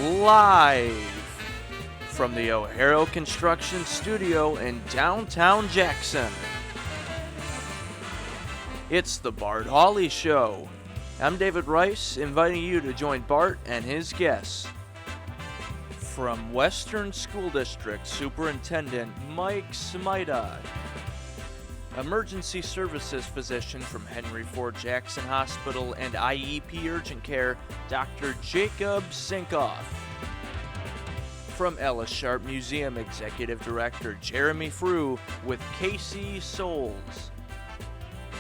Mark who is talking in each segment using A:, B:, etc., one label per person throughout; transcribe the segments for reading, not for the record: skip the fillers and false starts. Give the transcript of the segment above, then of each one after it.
A: Live from the O'Hara Construction Studio in downtown Jackson. It's the Bart Hawley Show. I'm David Rice, inviting you to join Bart and his guests. From Western School District Superintendent Mike Smida, Emergency Services Physician from Henry Ford Jackson Hospital and IEP Urgent Care, Dr. Jacob Sinkoff. From Ellis Sharp Museum Executive Director Jeremy Frew with Casey Souls.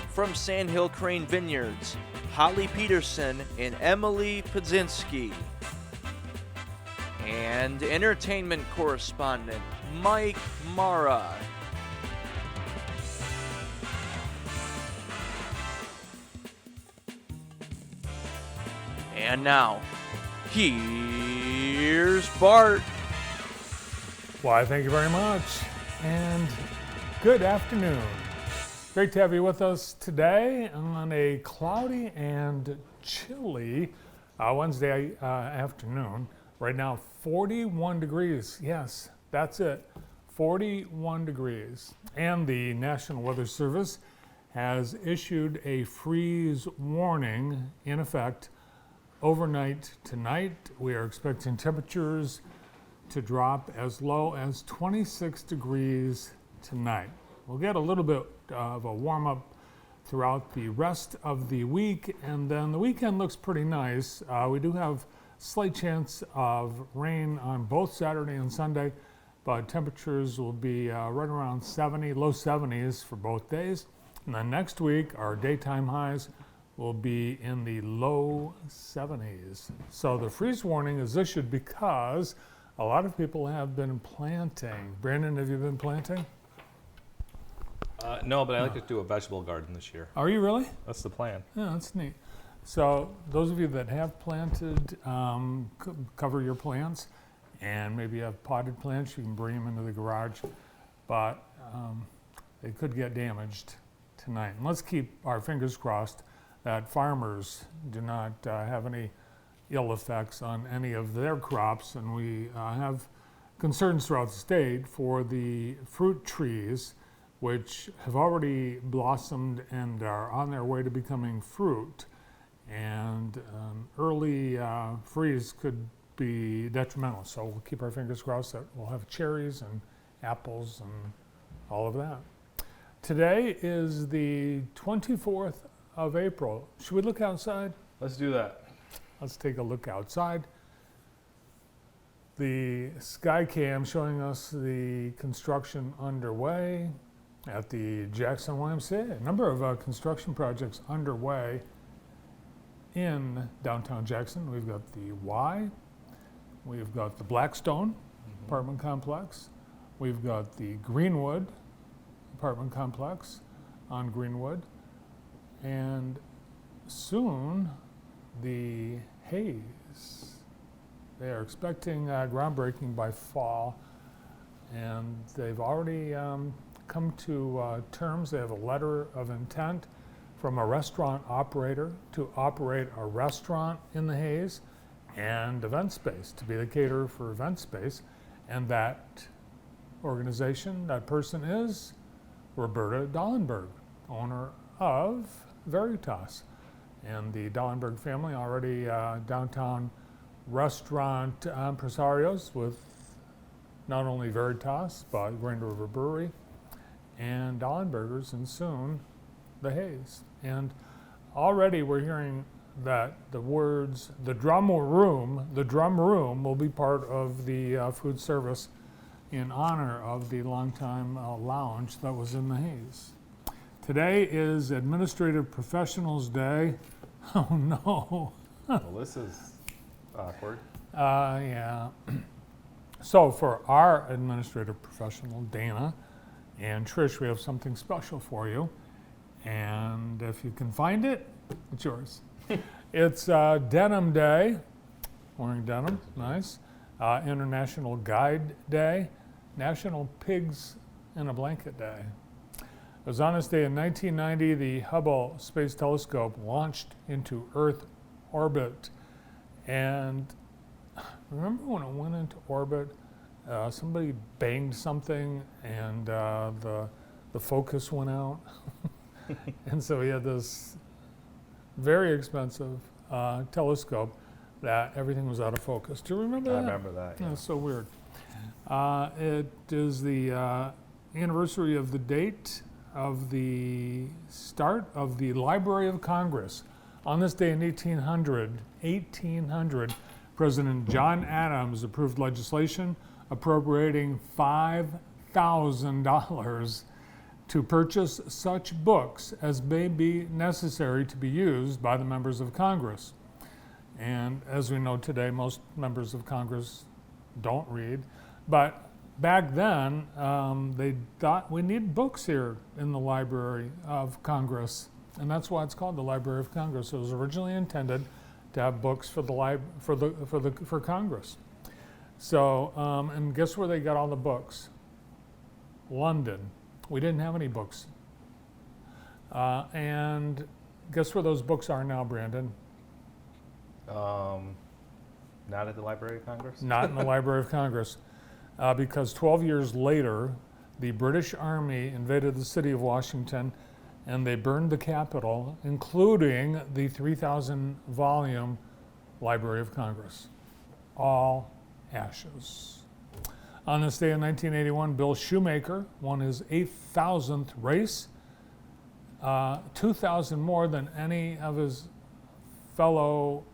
A: From Sandhill Crane Vineyards, Holly Peterson and Emily Podzinski. And entertainment correspondent Mike Mara. And now, here's Bart.
B: Why, thank you very much, and good afternoon. Great to have you with us today on a cloudy and chilly Wednesday afternoon. Right now, 41 degrees. Yes, that's it, 41 degrees. And the National Weather Service has issued a freeze warning in effect overnight tonight. We are expecting temperatures to drop as low as 26 degrees tonight. We'll get a little bit of a warm up throughout the rest of the week, and then the weekend looks pretty nice. We do have slight chance of rain on both Saturday and Sunday, but temperatures will be right around 70, low 70s for both days. And then next week, our daytime highs will be in the low 70s. So the freeze warning is issued because a lot of people have been planting. Brandon, have you been planting?
C: No, but I like to do a vegetable garden this year.
B: Are you really?
C: That's the plan.
B: Yeah, that's neat. So those of you that have planted, cover your plants, and maybe you have potted plants, you can bring them into the garage, but they could get damaged tonight. And let's keep our fingers crossed that farmers do not have any ill effects on any of their crops, and we have concerns throughout the state for the fruit trees, which have already blossomed and are on their way to becoming fruit. And early freeze could be detrimental, so we'll keep our fingers crossed that we'll have cherries and apples and all of that. Today is the 24th of April. Should we look outside?
C: Let's do that.
B: Let's take a look outside. The sky cam showing us the construction underway at the Jackson YMCA. A number of construction projects underway in downtown Jackson. We've got the Y, we've got the Blackstone apartment complex, we've got the Greenwood apartment complex on Greenwood, and soon the Hayes. They are expecting groundbreaking by fall, and they've already come to terms. They have a letter of intent from a restaurant operator to operate a restaurant in the Hayes and event space, to be the caterer for event space. And that organization, that person is Roberta Dallenberg, owner of Veritas. And the Dallenberg family already downtown restaurant impresarios with not only Veritas, but Grand River Brewery and Dallenbergers, and soon the Hayes. And already we're hearing that the words, the drum room will be part of the food service in honor of the longtime lounge that was in the Hayes. Today is Administrative Professionals Day. Oh no.
C: Well, this is awkward.
B: Yeah. So for our administrative professional, Dana and Trish, we have something special for you. And if you can find it, it's yours. It's Denim Day, wearing denim, nice. International Guide Day, National Pigs in a Blanket Day. It was on this day in 1990, the Hubble Space Telescope launched into Earth orbit. And remember when it went into orbit, somebody banged something and the focus went out? And so he had this very expensive telescope that everything was out of focus. Do you remember that?
C: I remember that.
B: Yeah,
C: Yeah.
B: it's so weird. It is the anniversary of the date of the start of the Library of Congress. On this day in 1800, President John Adams approved legislation appropriating $5,000 to purchase such books as may be necessary to be used by the members of Congress. And as we know today, most members of Congress don't read. But back then, they thought we need books here in the Library of Congress. And that's why it's called the Library of Congress. It was originally intended to have books for for Congress. So, and guess where they got all the books? London. We didn't have any books. And guess where those books are now, Brandon?
C: Not at the Library of Congress?
B: Not in the Library of Congress. Because 12 years later, the British Army invaded the city of Washington and they burned the Capitol, including the 3,000 volume Library of Congress. All ashes. On this day in 1981, Bill Shoemaker won his 8,000th race, 2,000 more than any of his fellow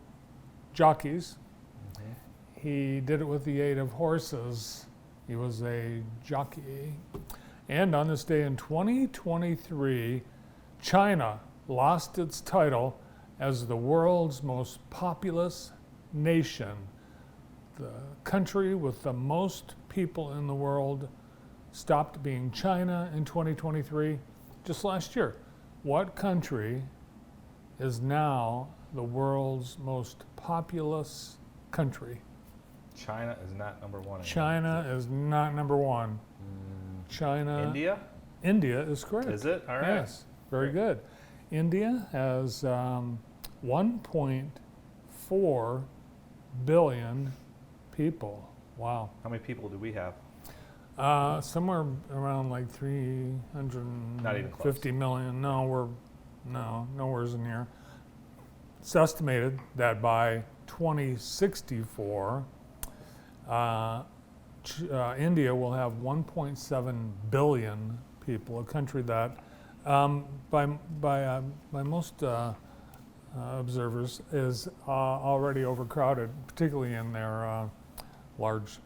B: jockeys.
C: Mhm.
B: He did it with the aid of horses. He was a jockey. And on this day in 2023, China lost its title as the world's most populous nation. The country with the most people in the world stopped being China in 2023, just last year. What country is now the world's most populous country?
C: China is not number one.
B: China is not number one. China.
C: India?
B: India is correct.
C: Is it? All right.
B: Yes, very good. India has 1.4 billion people. Wow.
C: How many people do we have?
B: Somewhere around like
C: Not even close.
B: 350 million. No, nowhere's near. It's estimated that by 2064, India will have 1.7 billion people, a country that, by most observers, is already overcrowded, particularly in their large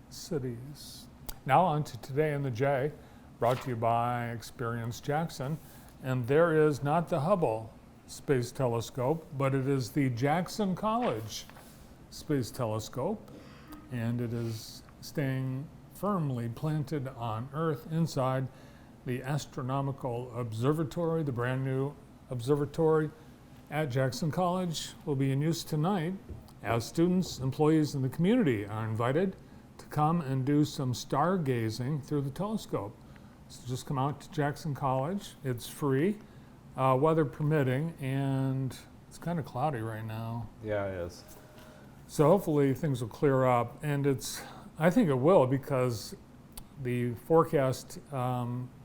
B: cities. Now on to Today in the J, brought to you by Experience Jackson. And there is not the Hubble Space Telescope, but it is the Jackson College Space Telescope. And it is staying firmly planted on Earth inside the Astronomical Observatory. The brand new observatory at Jackson College will be in use tonight as students, employees, and the community are invited to come and do some stargazing through the telescope. So just come out to Jackson College. It's free, weather permitting, and it's kind of cloudy right now.
C: Yeah, it is.
B: So hopefully things will clear up, and I think it will, because the forecast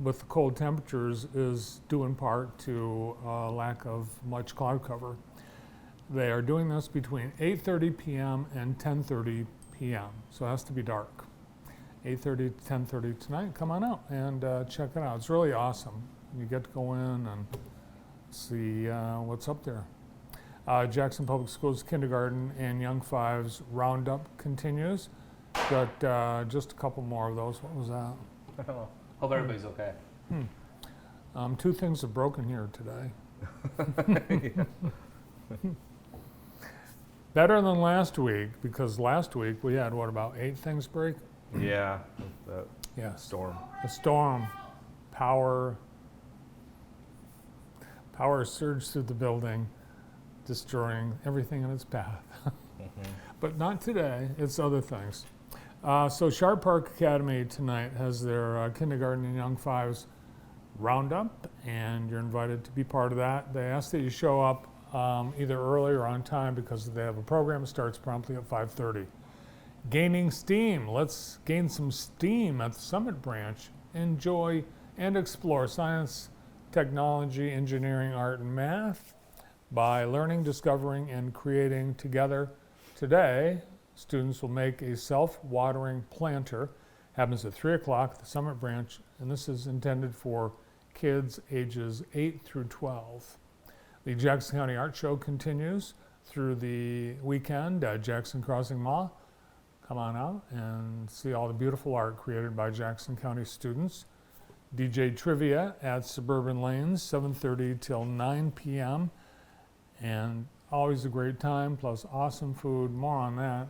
B: with the cold temperatures is due in part to lack of much cloud cover. They are doing this between 8:30 p.m. and 10:30 p.m., so it has to be dark. 8:30 to 10:30 tonight. Come on out and check it out. It's really awesome. You get to go in and see what's up there. Jackson Public Schools kindergarten and Young Fives roundup continues. Got just a couple more of those. What was that?
C: I don't know. Hope everybody's okay.
B: Two things have broken here today. Better than last week, because last week we had, about 8 things break?
C: Yeah, that
B: Yes.
C: storm.
B: A storm. Power surged through the building, destroying everything in its path. But not today, it's other things. So Sharp Park Academy tonight has their kindergarten and young fives roundup, and you're invited to be part of that. They ask that you show up either early or on time, because they have a program that starts promptly at 5:30. Gaining steam. Let's gain some steam at the Summit branch. Enjoy and explore science, technology, engineering, art, and math by learning, discovering, and creating together. Today, students will make a self-watering planter. Happens at 3 o'clock at the Summit branch, and this is intended for kids ages 8 through 12. The Jackson County Art Show continues through the weekend at Jackson Crossing Mall. Come on out and see all the beautiful art created by Jackson County students. DJ Trivia at Suburban Lanes, 7:30 till 9 p.m. And always a great time, plus awesome food. More on that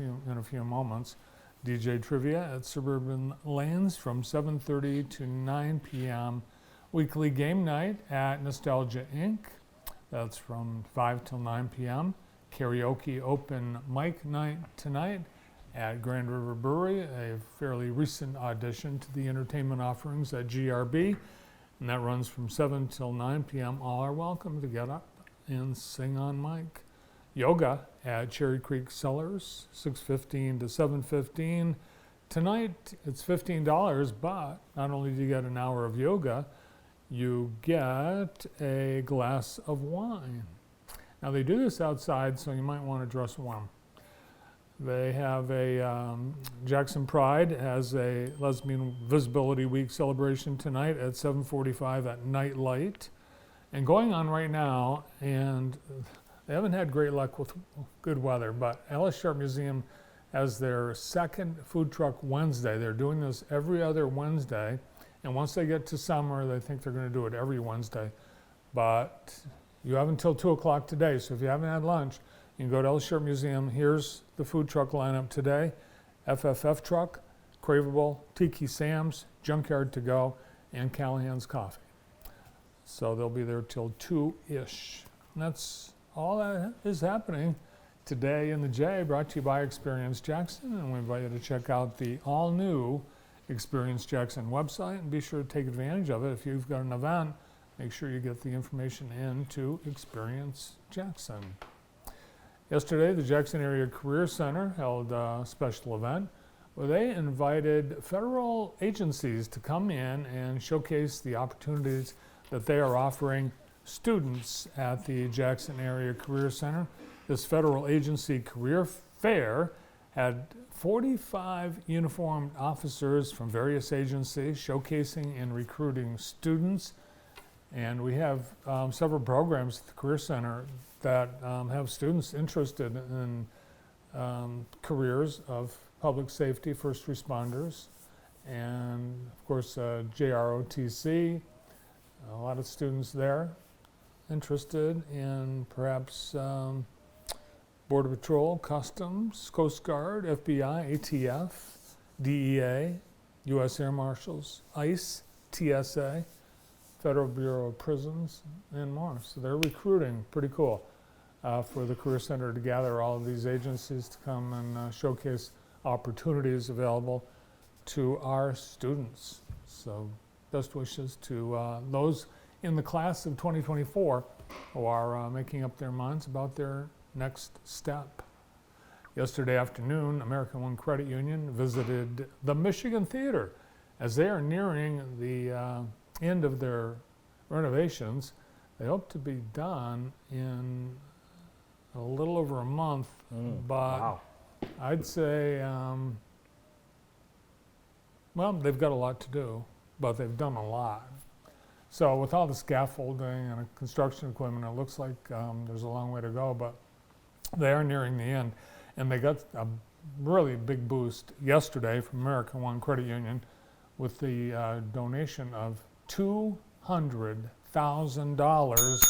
B: in a few moments. DJ Trivia at Suburban Lanes from 7:30 to 9 p.m. Weekly game night at Nostalgia Inc. That's from 5 till 9 p.m. Karaoke open mic night tonight at Grand River Brewery, a fairly recent addition to the entertainment offerings at GRB, and that runs from 7 till 9 p.m. All are welcome to get up and sing on mic. Yoga at Cherry Creek Cellars, 6:15 to 7:15. Tonight it's $15, but not only do you get an hour of yoga, you get a glass of wine. Now they do this outside, so you might want to dress warm. They have a Jackson Pride has a Lesbian Visibility Week celebration tonight at 7:45 at Nightlight, and going on right now. And they haven't had great luck with good weather, but Ellis Sharp Museum has their second Food Truck Wednesday. They're doing this every other Wednesday, and once they get to summer, they think they're going to do it every Wednesday. But you have until 2 o'clock today, so if you haven't had lunch, you can go to Ellis Sharp Museum. Here's the food truck lineup today. FFF Truck, Craveable, Tiki Sam's, Junkyard To Go, and Callahan's Coffee. So they'll be there till 2-ish. And that's all that is happening today in the J, brought to you by Experience Jackson. And we invite you to check out the all-new Experience Jackson website and be sure to take advantage of it. If you've got an event, make sure you get the information in to Experience Jackson. Yesterday, the Jackson Area Career Center held a special event where they invited federal agencies to come in and showcase the opportunities that they are offering students at the Jackson Area Career Center. This federal agency career fair had 45 uniformed officers from various agencies showcasing and recruiting students. And we have several programs at the Career Center that have students interested in careers of public safety, first responders, and of course JROTC. A lot of students there interested in perhaps Border Patrol, Customs, Coast Guard, FBI, ATF, DEA, U.S. Air Marshals, ICE, TSA, Federal Bureau of Prisons, and more. So they're recruiting, pretty cool, for the Career Center to gather all of these agencies to come and showcase opportunities available to our students. So best wishes to those in the class of 2024 who are making up their minds about their next step. Yesterday afternoon, American One Credit Union visited the Michigan Theater as they are nearing the end of their renovations. They hope to be done in a little over a month, but
C: Wow.
B: I'd say, well, they've got a lot to do, but they've done a lot. So with all the scaffolding and construction equipment, it looks like there's a long way to go, but they are nearing the end. And they got a really big boost yesterday from American One Credit Union with the donation of $200,000.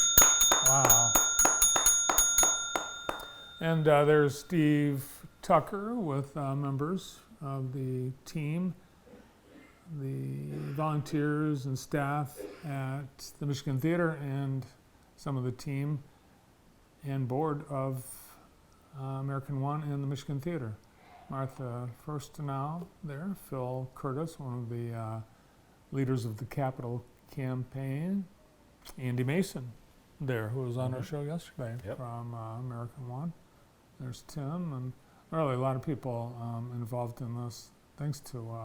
B: Wow. And there's Steve Tucker with members of the team, the volunteers and staff at the Michigan Theater, and some of the team and board of American One and the Michigan Theater. Martha Firstenow there, Phil Curtis, one of the leaders of the Capital Campaign, Andy Mason there, who was on our show yesterday from American One. There's Tim, and Really, a lot of people involved in this. Thanks to,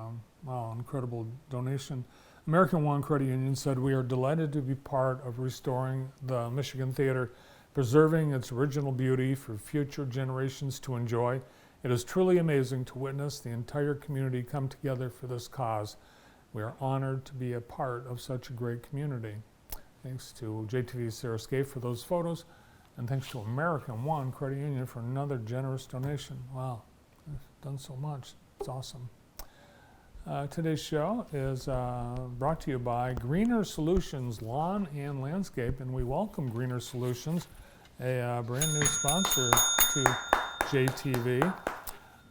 B: incredible donation. American One Credit Union said, "We are delighted to be part of restoring the Michigan Theater, preserving its original beauty for future generations to enjoy. It is truly amazing to witness the entire community come together for this cause. We are honored to be a part of such a great community." Thanks to JTV's Sarah Scaife for those photos, and thanks to American One Credit Union for another generous donation. Wow, they've done so much. It's awesome. Today's show is brought to you by Greener Solutions Lawn and Landscape, and we welcome Greener Solutions, a brand new sponsor to JTV.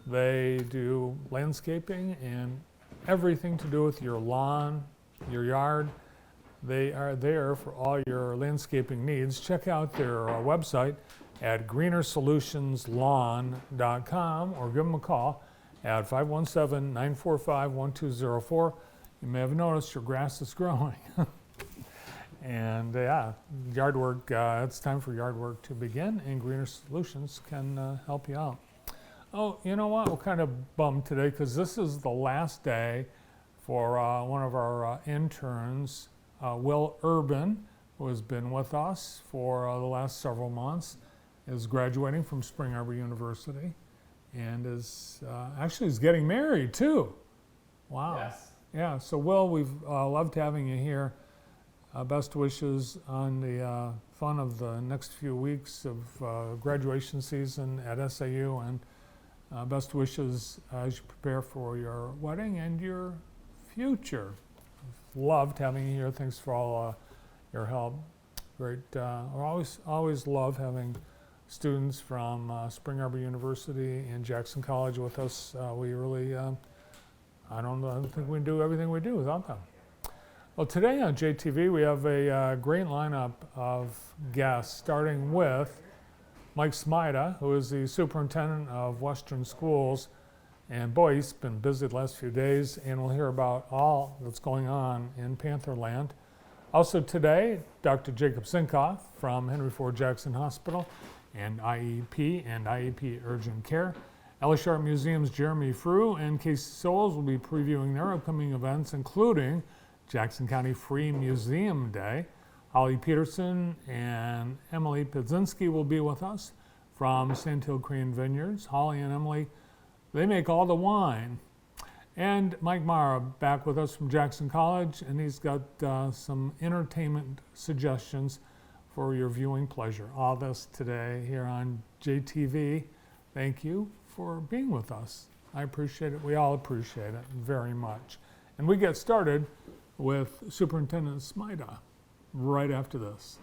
B: They do landscaping and everything to do with your lawn, your yard. They are there for all your landscaping needs. Check out their website at greenersolutionslawn.com or give them a call at 517-945-1204. You may have noticed your grass is growing. And yard work, it's time for yard work to begin, and Greener Solutions can help you out. Oh, you know what? We're kind of bummed today because this is the last day for one of our interns, Will Urban, who has been with us for the last several months, is graduating from Spring Arbor University and is getting married too. Wow.
C: Yes.
B: Yeah, so Will, we've loved having you here. Best wishes on the fun of the next few weeks of graduation season at SAU, and best wishes as you prepare for your wedding and your future. Loved having you here. Thanks for all your help. Great. We always love having students from Spring Arbor University and Jackson College with us. We really, I don't think we do everything we do without them. Well, today on JTV we have a great lineup of guests, starting with Mike Smida, who is the superintendent of Western Schools. And boy, he's been busy the last few days, and we'll hear about all that's going on in Pantherland. Also today, Dr. Jacob Sinkoff from Henry Ford Jackson Hospital and IEP Urgent Care. Ellis Sharp Museum's Jeremy Frew and Casey Souls will be previewing their upcoming events, including Jackson County Free Museum Day. Holly Peterson and Emily Pidzinski will be with us from Sandhill Crane Vineyards. Holly and Emily, they make all the wine. And Mike Mara back with us from Jackson College, and he's got some entertainment suggestions for your viewing pleasure. All this today here on JTV. Thank you for being with us. I appreciate it. We all appreciate it very much. And we get started with Superintendent Smida right after this.